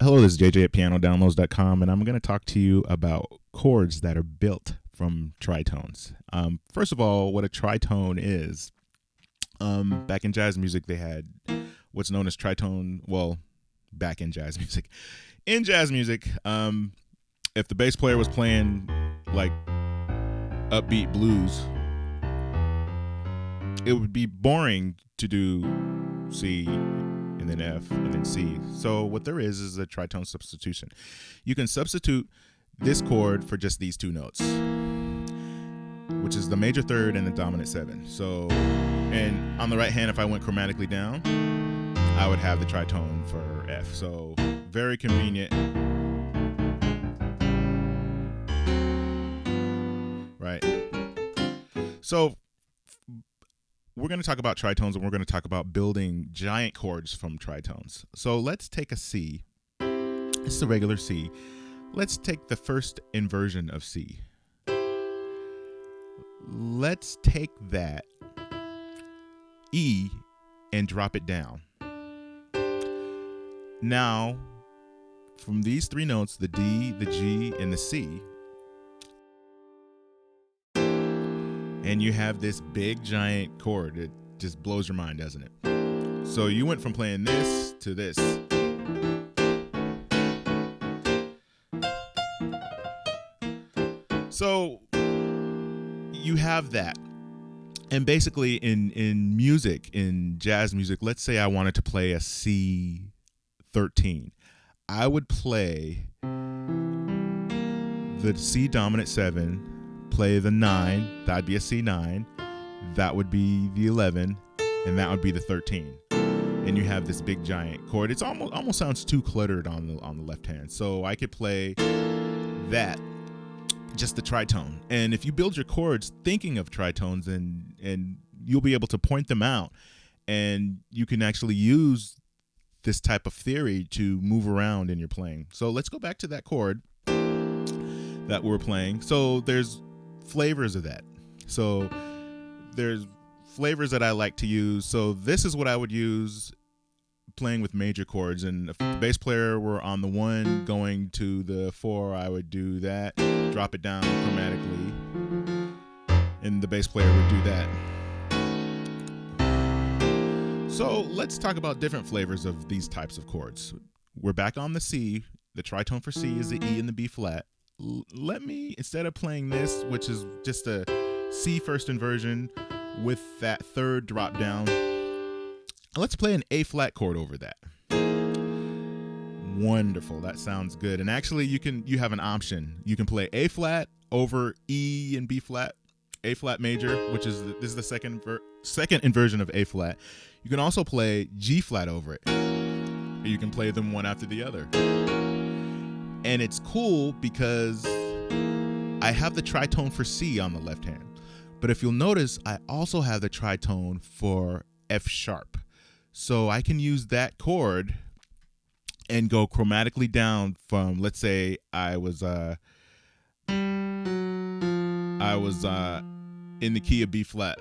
Hello, this is JJ at pianodownloads.com, and I'm going to talk to you about chords that are built from tritones. First of all, what a tritone is. Back in jazz music, they had what's known as tritone. Well, back in jazz music. In jazz music, if the bass player was playing like upbeat blues, it would be boring to do C and then F and then C. So what there is a tritone substitution. You can substitute this chord for just these two notes, which is the major third and the dominant seven. So, and on the right hand, if I went chromatically down, I would have the tritone for F. So very convenient. Right. So we're going to talk about tritones, and we're going to talk about building giant chords from tritones. So let's take a C. This is a regular C. Let's take the first inversion of C. Let's take that E and drop it down. Now, from these three notes, the D, the G, and the C, and you have this big giant chord. It just blows your mind, doesn't it? So you went from playing this to this. So you have that. And basically in music, in jazz music, let's say I wanted to play a C13. I would play the C dominant 7, play the 9, that'd be a C9, that would be the 11, and that would be the 13. And you have this big giant chord. It's almost sounds too cluttered on the left hand. So I could play that, just the tritone. And if you build your chords thinking of tritones, and you'll be able to point them out, and you can actually use this type of theory to move around in your playing. So let's go back to that chord that we're playing. So there's flavors of that. So there's flavors that I like to use. So this is what I would use playing with major chords. And if the bass player were on the 1 going to the 4, I would do that, drop it down chromatically, and the bass player would do that. So let's talk about different flavors of these types of chords. We're back on the C. The tritone for C is the E and the B flat. Let me, instead of playing this, which is just a C first inversion with that third drop down, let's play an A flat chord over that. Wonderful. That sounds good. And actually you have an option. You can play A flat over E and B flat, A flat major, which is this is the second inversion of A flat. You can also play G flat over it. You can play them one after the other. And it's cool because I have the tritone for C on the left hand. But if you'll notice, I also have the tritone for F sharp. So I can use that chord and go chromatically down from, let's say I was in the key of B flat.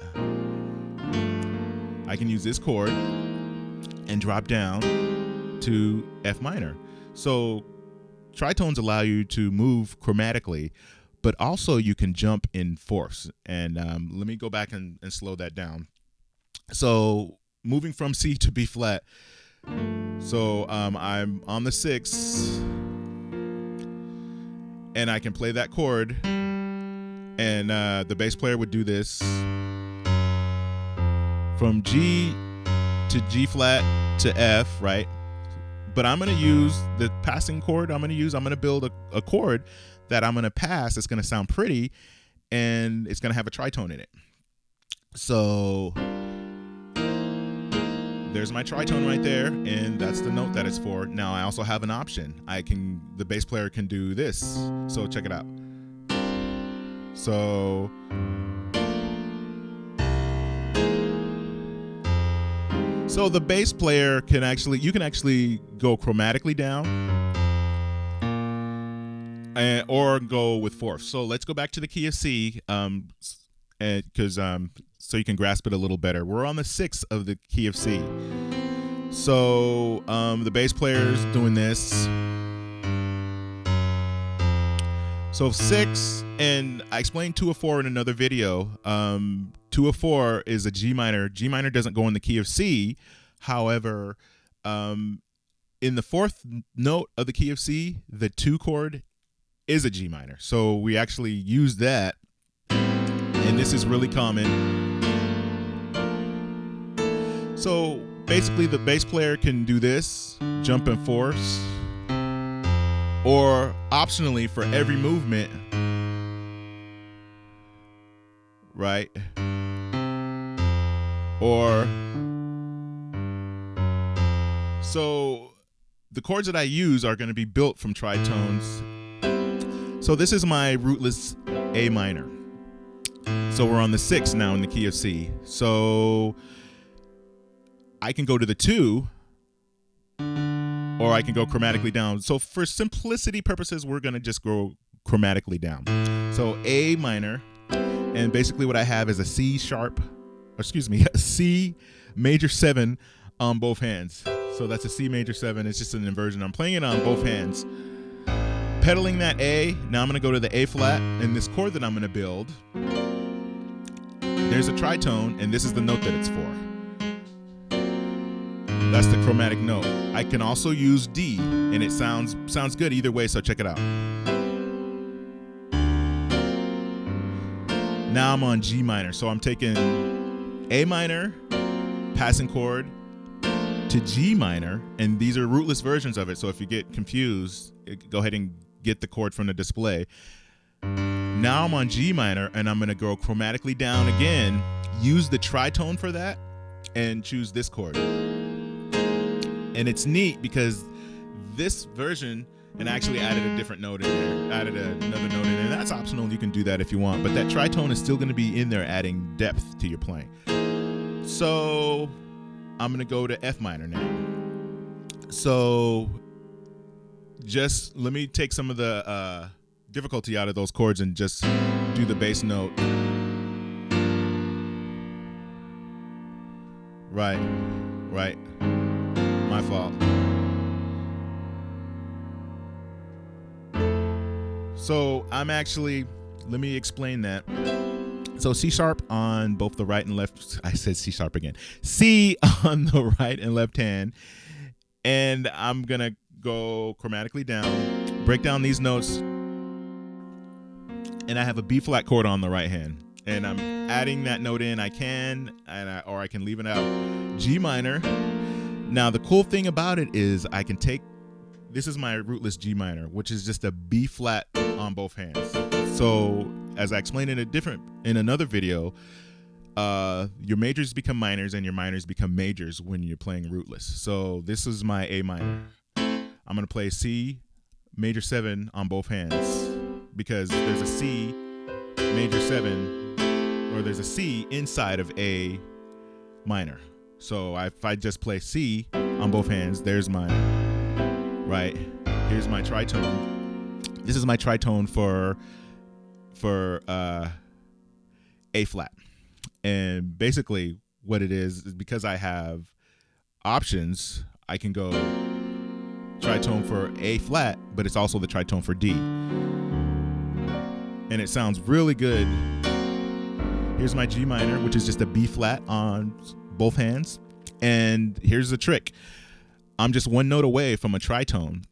I can use this chord and drop down to F minor. So tritones allow you to move chromatically, but also you can jump in fourths. And let me go back and slow that down. So moving from C to B flat. So I'm on the 6, and I can play that chord, and the bass player would do this from G to G flat to F, right? But I'm going to use the passing chord. I'm going to build a chord that I'm going to pass. It's going to sound pretty, and it's going to have a tritone in it. So there's my tritone right there, and that's the note that it's for. Now I also have an option. The bass player can do this. So check it out. So the bass player you can actually go chromatically down or go with fourths. So let's go back to the key of C, so you can grasp it a little better. We're on the 6th of the key of C. So the bass player is doing this. So 6, and I explained 2 of 4 in another video. 2 of 4 is a G minor. G minor doesn't go in the key of C. However, in the 4th note of the key of C, the 2 chord is a G minor. So we actually use that, and this is really common. So basically the bass player can do this, jump and force, or optionally for every movement, right? Or, so the chords that I use are going to be built from tritones. So this is my rootless A minor. So we're on the 6 now in the key of C. So I can go to the 2, or I can go chromatically down. So for simplicity purposes, we're going to just go chromatically down. So A minor, and basically what I have is a C major 7 on both hands. So that's a C major 7. It's just an inversion. I'm playing it on both hands. Pedaling that A, now I'm going to go to the A flat, and this chord that I'm going to build, there's a tritone, and this is the note that it's for. That's the chromatic note. I can also use D, and it sounds good either way, so check it out. Now I'm on G minor, so I'm taking A minor, passing chord, to G minor, and these are rootless versions of it, so if you get confused, go ahead and get the chord from the display. Now I'm on G minor, and I'm going to go chromatically down again, use the tritone for that, and choose this chord. And it's neat because this version, and actually added a different note in there, added another note in there. That's optional, you can do that if you want, but that tritone is still going to be in there adding depth to your playing. So I'm going to go to F minor now. So just let me take some of the difficulty out of those chords and just do the bass note. Right. My fault. So I'm actually, let me explain that. So C sharp on both the right and left, I said C sharp again. C on the right and left hand. And I'm going to go chromatically down, break down these notes. And I have a B flat chord on the right hand. And I'm adding that note in, I can, or I can leave it out. G minor. Now the cool thing about it is I can take, this is my rootless G minor, which is just a B flat on both hands. So as I explained in another video, your majors become minors and your minors become majors when you're playing rootless. So this is my A minor. I'm gonna play C major 7 on both hands because there's a C major 7, or there's a C inside of A minor. So if I just play C on both hands, there's my, right, here's my tritone. This is my tritone for A flat. And basically what it is because I have options, I can go tritone for A flat, but it's also the tritone for D. And it sounds really good. Here's my G minor, which is just a B flat on both hands. And here's the trick. I'm just one note away from a tritone.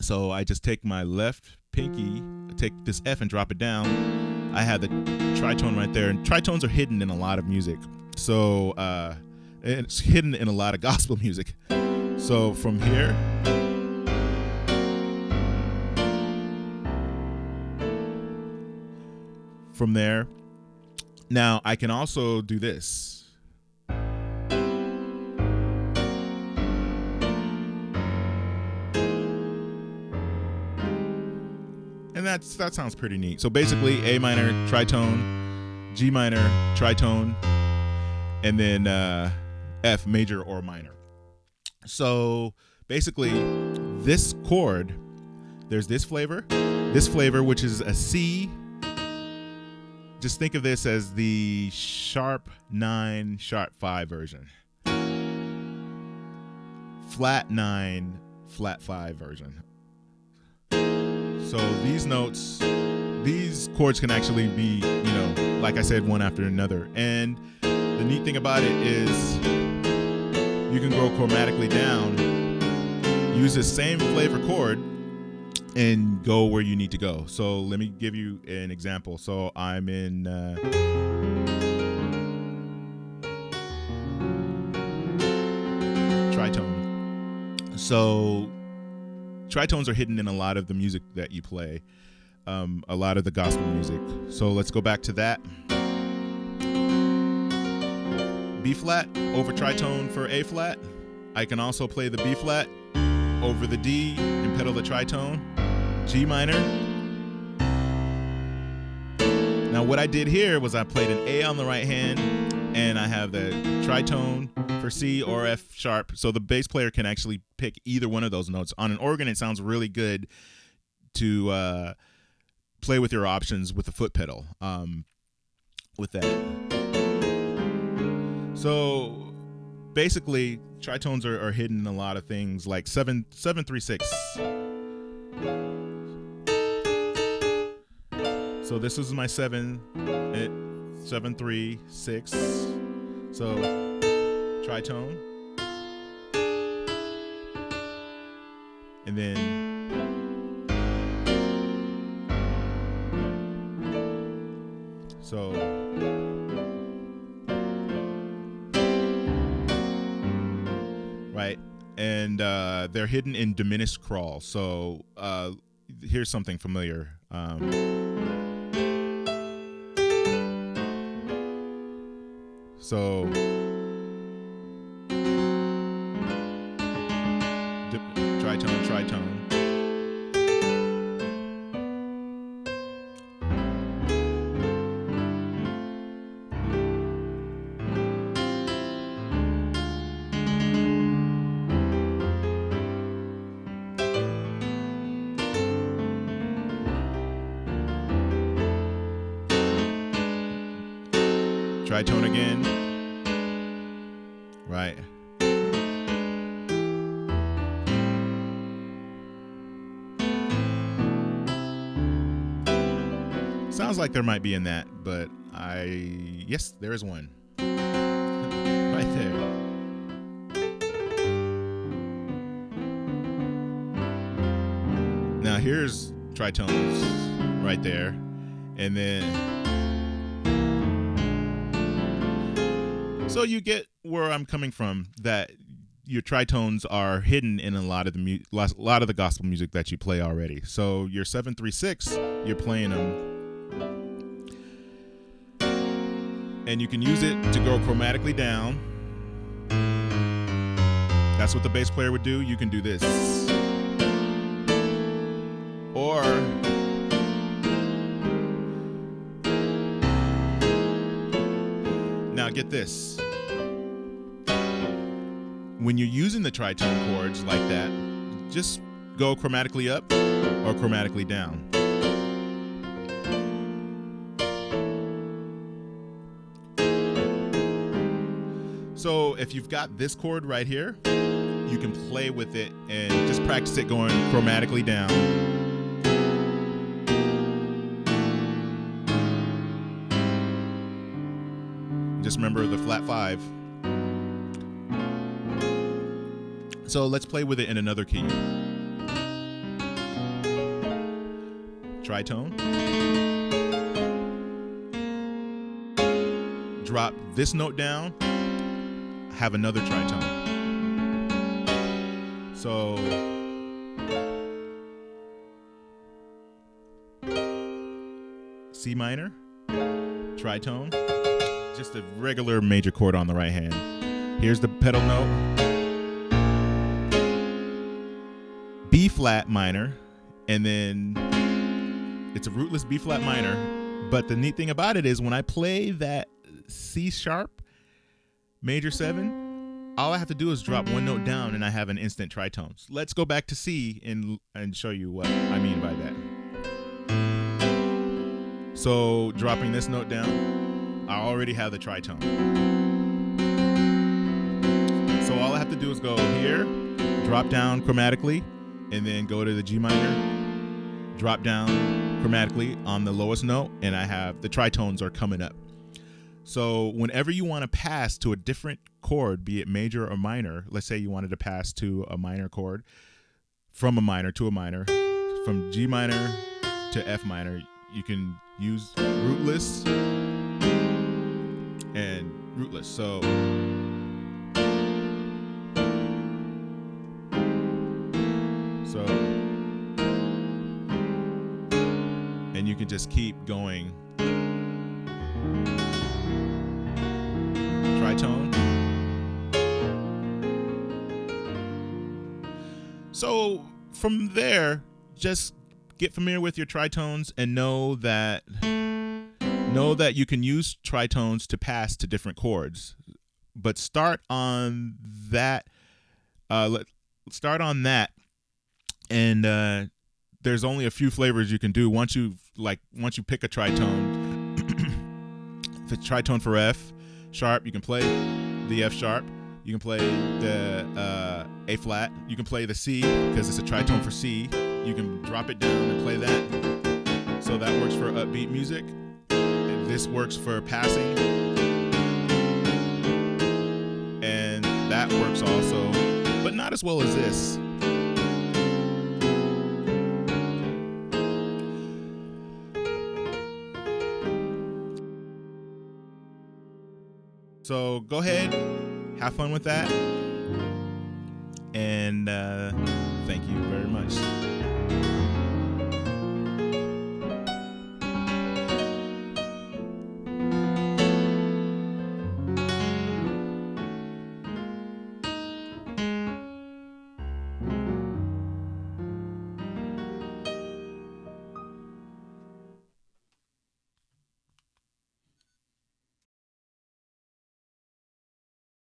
So I just take my left pinky, take this F and drop it down. I have the tritone right there. And tritones are hidden in a lot of music. So it's hidden in a lot of gospel music. So from here, from there, now I can also do this. And that sounds pretty neat. So basically A minor, tritone, G minor, tritone, and then F major or minor. So basically this chord, there's this flavor, which is a C. Just think of this as the sharp 9, sharp 5 version. flat 9, flat 5 version. So these notes, these chords can actually be, like I said, one after another. And the neat thing about it is you can go chromatically down, use the same flavor chord, and go where you need to go. So let me give you an example. So I'm in tritone. So tritones are hidden in a lot of the music that you play, a lot of the gospel music. So let's go back to that. B flat over tritone for A flat. I can also play the B flat over the D and pedal the tritone. G minor. Now what I did here was I played an A on the right hand, and I have the tritone for C or F sharp, so the bass player can actually pick either one of those notes. On an organ, it sounds really good to play with your options with the foot pedal with that. So basically, tritones are hidden in a lot of things, like 7-3-6. So this is my 7-3-6. So tritone, and then so right, and they're hidden in diminished crawl. So here's something familiar. So tritone. Tritone again. Right. Sounds like there might be in that, but yes, there is one. Right there. Now here's tritones right there. And then so you get where I'm coming from, that your tritones are hidden in a lot of the gospel music that you play already. So your 7-3-6, you're playing them, and you can use it to go chromatically down. That's what the bass player would do. You can do this, or now get this. When you're using the tritone chords like that, just go chromatically up or chromatically down. So if you've got this chord right here, you can play with it and just practice it going chromatically down. Just remember the flat 5. So let's play with it in another key. Tritone. Drop this note down, have another tritone. So C minor, tritone, just a regular major chord on the right hand. Here's the pedal note. B flat minor, and then it's a rootless B flat minor. But the neat thing about it is when I play that C sharp major 7, all I have to do is drop one note down and I have an instant tritone. So let's go back to C and show you what I mean by that. So dropping this note down, I already have the tritone. So all I have to do is go here, drop down chromatically, and then go to the G minor, drop down chromatically on the lowest note, and I have the tritones are coming up. So whenever you want to pass to a different chord, be it major or minor, let's say you wanted to pass to a minor chord, from a minor to a minor, from G minor to F minor, you can use rootless and rootless. So and you can just keep going. Tritone. So from there, just get familiar with your tritones and know that you can use tritones to pass to different chords. But start on that. Start on that, and there's only a few flavors you can do. Once you pick a tritone, if it's tritone for F sharp, you can play the F sharp. You can play the A flat. You can play the C because it's a tritone for C. You can drop it down and play that. So that works for upbeat music. And this works for passing. And that works also, but not as well as this. So go ahead, have fun with that, and thank you very much.